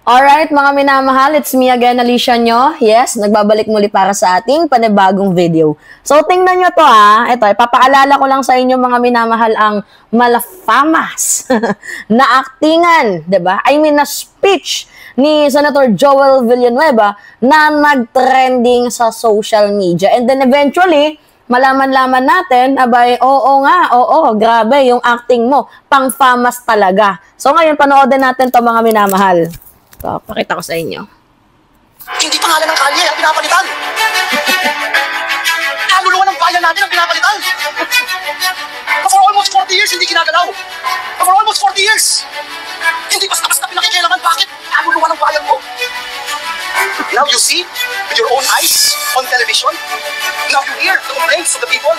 Alright, mga minamahal, it's me again, Alicia nyo. Yes, nagbabalik muli para sa ating panibagong video. So, tingnan nyo to Ito, ipapaalala ko lang sa inyo mga minamahal ang malafamas na aktingan, diba? I mean, na speech ni Senator Joel Villanueva na nag-trending sa social media. And then eventually, malaman-laman natin, abay, grabe yung acting mo, pang-famas talaga. So, ngayon, panoodin natin to mga minamahal. So, pakita ko sa inyo. Hindi pangalan ng kalye ang pinapalitan. Kaluluwa ng bayan natin ang pinapalitan. For almost 40 years, hindi ginagalaw. For almost 40 years. Hindi basta-basta pinakikialaman. Bakit? Kaluluwa ng bayan mo. Now you see with your own eyes on television. Now you hear the complaints of the people.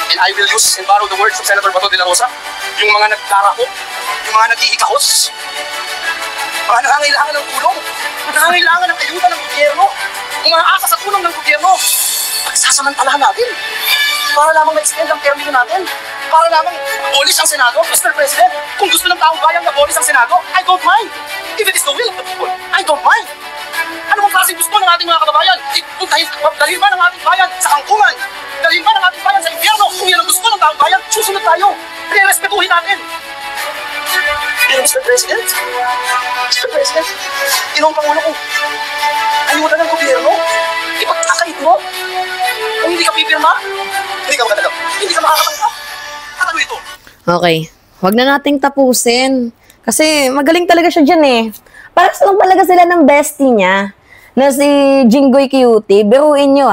And I will use and borrow the words of Senator Bato de la Rosa. Yung mga nagkarako, yung mga naghihikahos, mga nangangailangan ng tulong, nangangailangan ng ayuda ng gobyerno, umaasa sa tulong ng gobyerno. Pagsasamantalahan natin para lamang ma-extend ang termino natin, para lamang abolis ang Senado. Mr. President, kung gusto ng taong bayan na abolis ang Senado, I don't mind. If it is the will of the people, I don't mind. Ano bang klaseng gusto ng ating mga kababayan? Dalhin ba ng ating bayan sa kangkungan? Dalhin ba ng ating bayan sa impyerno? Kung yan ang gusto ng taong bayan, susunod tayo. Re-respetuhin natin. Pero Mr. President, Ginoong Pangulo ko, ayuda ng gobyerno, ipagkakait mo, kung hindi ka pipirma, hindi ka makatanggap, hindi ka makakatanggap. Ano ito? Okay, wag na nating tapusin. Kasi magaling talaga siya dyan Parang lang talaga sila ng bestie niya na si Jinggoy Cutie. Biruin nyo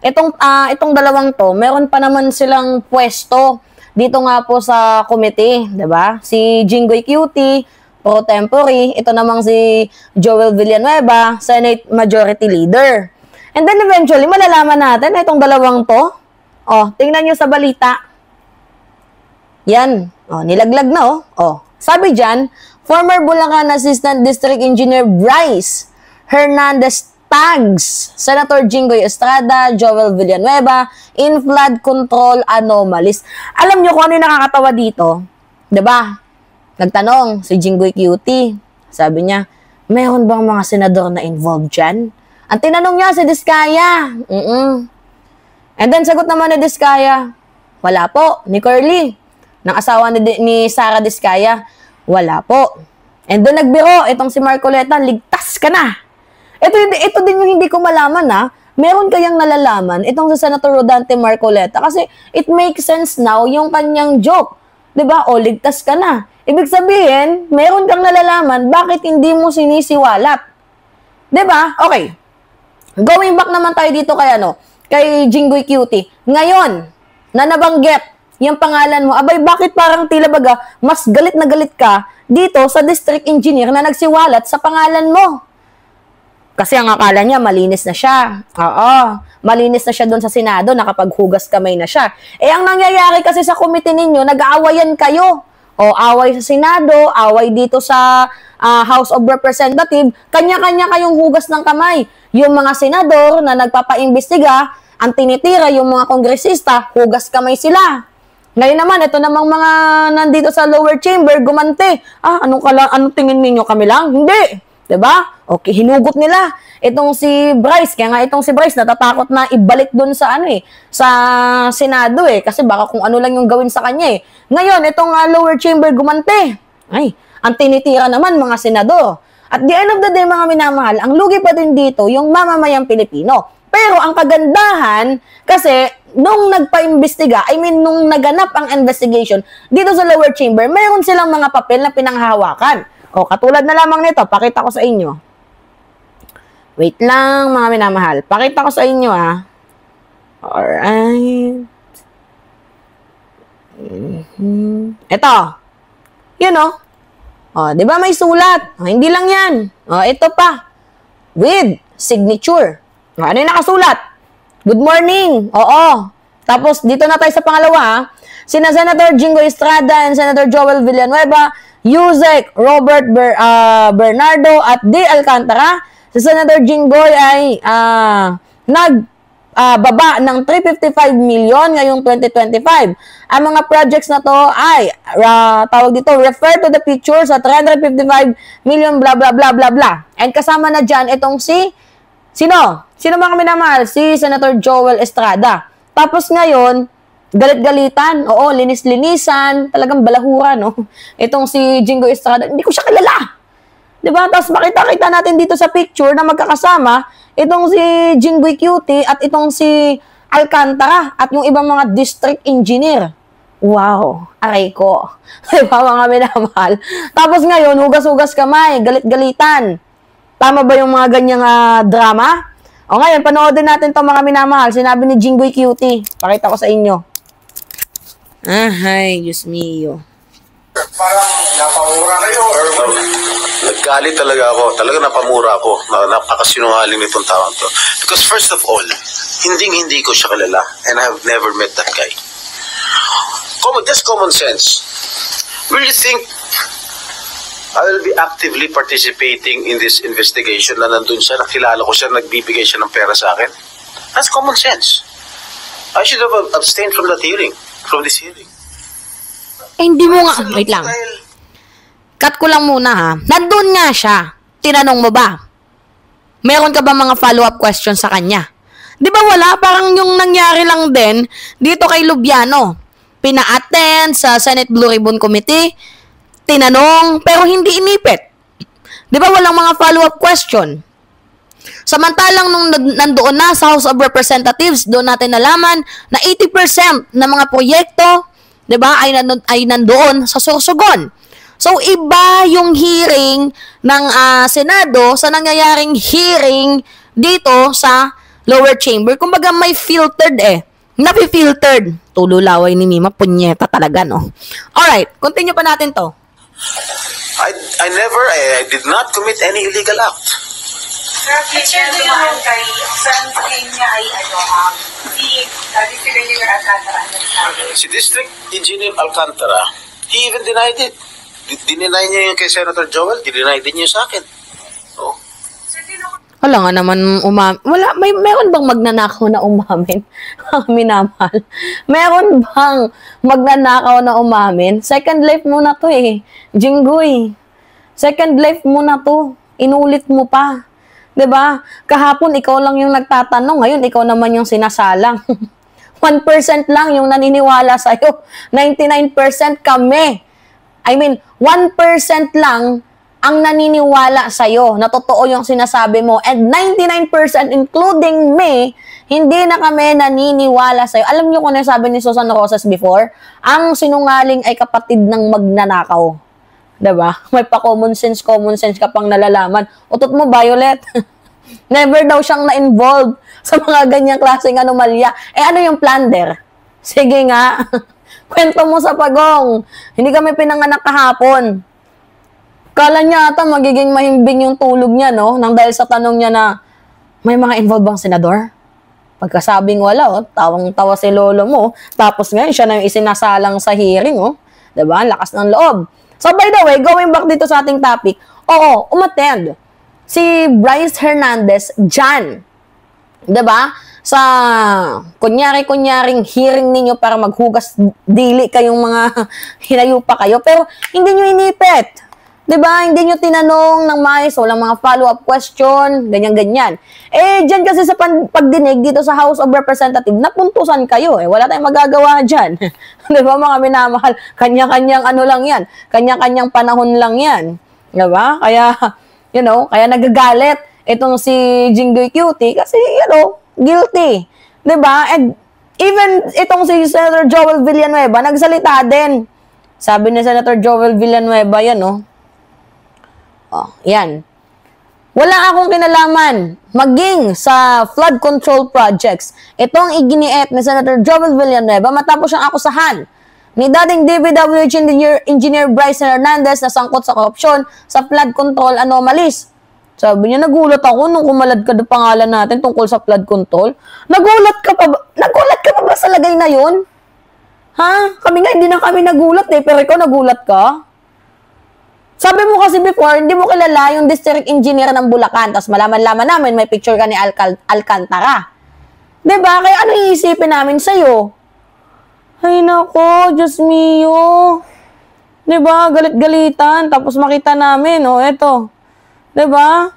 itong dalawang to, meron pa naman silang pwesto dito nga po sa committee, 'di ba? Si Jinggoy Cutie, pro tempore, ito namang si Joel Villanueva, Senate Majority Leader. And then eventually, malalaman natin na itong dalawang to. Tingnan nyo sa balita. Yan. Nilaglag na sabi dyan, former Bulacan Assistant District Engineer Bryce Hernandez tags Senator Jinggoy Estrada, Joel Villanueva in flood control anomalies. Alam nyo kung ano yung nakakatawa dito? Diba? Nagtanong si Jinggoy Cutie. Sabi niya, meron bang mga senador na involved dyan? Ang tinanong niya si Diskaya. And then sagot naman ni Diskaya, wala po. Ni Curly, ng asawa ni Sara Diskaya, wala po. And then nagbiro, itong si Marcoleta, ligtas ka na. Ito din yung hindi ko malaman Meron kayang nalalaman itong si Senator Rodante Marcoleta kasi it makes sense now yung kanyang joke. 'Di ba? Ligtas ka na. Ibig sabihin, meron kang nalalaman bakit hindi mo sinisiwalat. 'Di ba? Okay. Going back naman tayo dito kay Jinggoy Cutie. Ngayon, na nabanggit yung pangalan mo, abay bakit parang tila baga mas galit na galit ka dito sa district engineer na nagsiwalat sa pangalan mo? Kasi ang akala niya, malinis na siya. Malinis na siya doon sa Senado, nakapaghugas kamay na siya. Ang nangyayari kasi sa committee ninyo, nag-aawayan kayo. Away sa Senado, away dito sa House of Representatives, kanya-kanya kayong hugas ng kamay. Yung mga senador na nagpapaimbestiga, ang tinitira yung mga kongresista, hugas kamay sila. Ngayon naman, ito namang mga nandito sa lower chamber, gumante. Anong tingin ninyo kami lang? Hindi. Diba? Okay, hinugot nila. Itong si Bryce, kaya nga itong si Bryce natatakot na ibalik doon sa sa Senado kasi baka kung ano lang yung gawin sa kanya Ngayon, itong lower chamber gumante. Ang tinitira naman mga senador. At the end of the day, mga minamahal, ang lugi pa din dito yung mamamayang Pilipino. Pero ang kagandahan, kasi nung nagpa-imbestiga, nung naganap ang investigation dito sa lower chamber, mayroon silang mga papel na pinanghahawakan. Katulad na lamang nito, pakita ko sa inyo. Wait lang, mga minamahal. Pakita ko sa inyo, Alright. Ito. Yun, di ba may sulat? Hindi lang yan. Ito pa. With signature. Ano yung nakasulat? Good morning. Tapos, dito na tayo sa pangalawa, Sina Senator Jinggoy Estrada and Senator Joel Villanueva, Yusek Robert Bernardo at D. Alcantara. Si Senator Jinggoy ay baba ng 355 million ngayong 2025. Ang mga projects na to ay, tawag dito, refer to the pictures sa 355 million blah blah blah blah blah. And kasama na dyan itong sino? Sino mga minamahal? Si Senator Joel Estrada. Tapos ngayon, galit-galitan, oo, linis-linisan, talagang balahura, no? Itong si Jingoy Estrada, hindi ko siya kilala. Diba? Tapos makita-kita natin dito sa picture na magkakasama itong si Jinggoy Cutie at itong si Alcantara at yung ibang mga district engineer. Wow, aray ko. Diba mga minamahal? Tapos ngayon, hugas-hugas kamay, galit-galitan. Tama ba yung mga ganyang drama? O ngayon, panoodin natin itong mga minamahal. Sinabi ni Jinggoy Cutie. Pakita ko sa inyo. Ay, Diyos mio. Parang napamura kayo or naggalit talaga ako. Talaga napamura ako. Napakasinungaling nitong taon to. Because first of all, hindi ko siya kilala and I have never met that guy. Just common sense. Will you think I will be actively participating in this investigation na nandun siya, nakilala ko siya, nagbibigay siya ng pera sa akin? That's common sense. I should have abstained from that hearing, from this hearing. Hindi mo nga, wait lang. Cut ko lang muna ha. Nandun nga siya. Tinanong mo ba? Meron ka ba mga follow-up questions sa kanya? Di ba wala? Parang yung nangyari lang din dito kay Lubiano. Pina-attend sa Senate Blue Ribbon Committee, tinanong, pero hindi inipit. Di ba walang mga follow-up question? Samantalang nung nandoon na sa House of Representatives, doon natin nalaman na 80% ng mga proyekto, di ba, ay nandoon sa Sorsogon. So, iba yung hearing ng Senado sa nangyayaring hearing dito sa lower chamber. Kumbaga, may filtered Napi-filtered. Tululaway ni Mima, punyeta talaga, no? Alright, continue pa natin to. I did not commit any illegal act. Sir, picture mo yung kay San niya ay si District Engineer Alcantara ang nagsabi. Si District Engineer Alcantara, he even denied it. Dinenay niya yung kay Senator Joel, dinenay din niya sa akin. Oh. Wala nga naman meron bang magnanakaw na umamin? Minamahal. Meron bang magnanakaw na umamin? Second life mo na to eh. Jinggoy. Second life mo na to. Inulit mo pa. 'Di ba? Kahapon ikaw lang yung nagtatanong, ngayon ikaw naman yung sinasalang. 1% lang yung naniniwala sa iyo. 99% kami. I mean, 1% lang ang naniniwala sa'yo na totoo yung sinasabi mo. And 99% including me, hindi na kami naniniwala sa'yo. Alam niyo kung ano sabi ni Susan Rosas before? Ang sinungaling ay kapatid ng magnanakaw. Diba? May common sense ka pang nalalaman. Utot mo, Violet? Never daw siyang na-involve sa mga ganyang klaseng anomalya. Ano yung plunder? Sige nga. Kwento mo sa pagong. Hindi kami pinanganak kahapon. Kala niya ata magiging mahimbing yung tulog niya, no? Nang dahil sa tanong niya na, may mga involved bang senador? Pagkasabing wala, tawang-tawa si lolo mo. Tapos ngayon, siya na yung isinasalang sa hearing, Diba? Ang lakas ng loob. So, by the way, going back dito sa ating topic, umattend si Bryce Hernandez dyan. Diba? Sa kunyaring hearing ninyo para maghugas dili kayong mga hinayupa kayo. Pero, hindi nyo inipit. Diba? Hindi nyo tinanong ng mais, walang mga follow-up question, ganyan-ganyan. Dyan kasi sa pagdinig dito sa House of Representatives, napuntusan kayo Wala tayong magagawa dyan. Diba mga minamahal? Kanya-kanyang ano lang yan. Kanya-kanyang panahon lang yan. Diba? Kaya, kaya nagagalit itong si Jinggoy Cutie kasi, guilty. Diba? And even itong si Senator Joel Villanueva, nagsalita din. Sabi ni Senator Joel Villanueva, yan. Wala akong kinalaman maging sa flood control projects. Itong iginiit ni Senator Joel Villanueva matapos siyang akusahan ni dating DPWH Engineer Bryce Hernandez na sangkot sa korupsyon sa flood control anomalies. Sabi niya, nagulat ako nung kumalad ka na pangalan natin tungkol sa flood control. Nagulat ka pa ba sa lagay na yun? Ha? Kami nga, hindi na kami nagulat pero ikaw nagulat ka? Sabi mo kasi before, hindi mo kilala yung district engineer ng Bulacan. Tapos malaman-laman namin, may picture ka ni Alcantara. Diba? Kaya ano iisipin namin sa'yo? Ay nako, Diyos mio. Diba? Galit-galitan. Tapos makita namin, eto. Diba?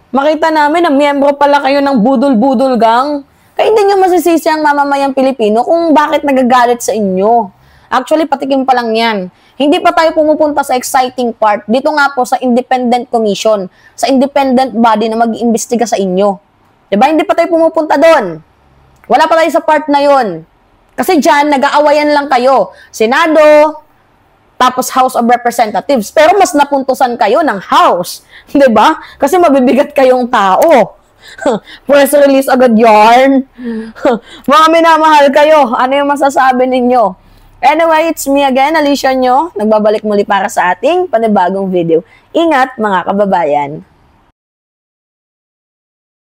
Makita namin na miyembro pala kayo ng budol-budol gang. Kaya hindi nyo masisisi ang mamamayang Pilipino kung bakit nagagalit sa inyo. Actually, patikim pa lang yan. Hindi pa tayo pumupunta sa exciting part. Dito nga po sa independent commission, sa independent body na mag-iimbestiga sa inyo. Diba? Hindi pa tayo pumupunta doon. Wala pa tayo sa part na yon. Kasi dyan, nag-aawayan lang kayo. Senado, tapos House of Representatives. Pero mas napuntusan kayo ng House. Diba? Kasi mabibigat kayong tao. Press release agad yarn. Mga minamahal kayo. Ano yung masasabi ninyo? Anyway, it's me again, Alicia Nyo. Nagbabalik muli para sa ating panibagong video. Ingat mga kababayan.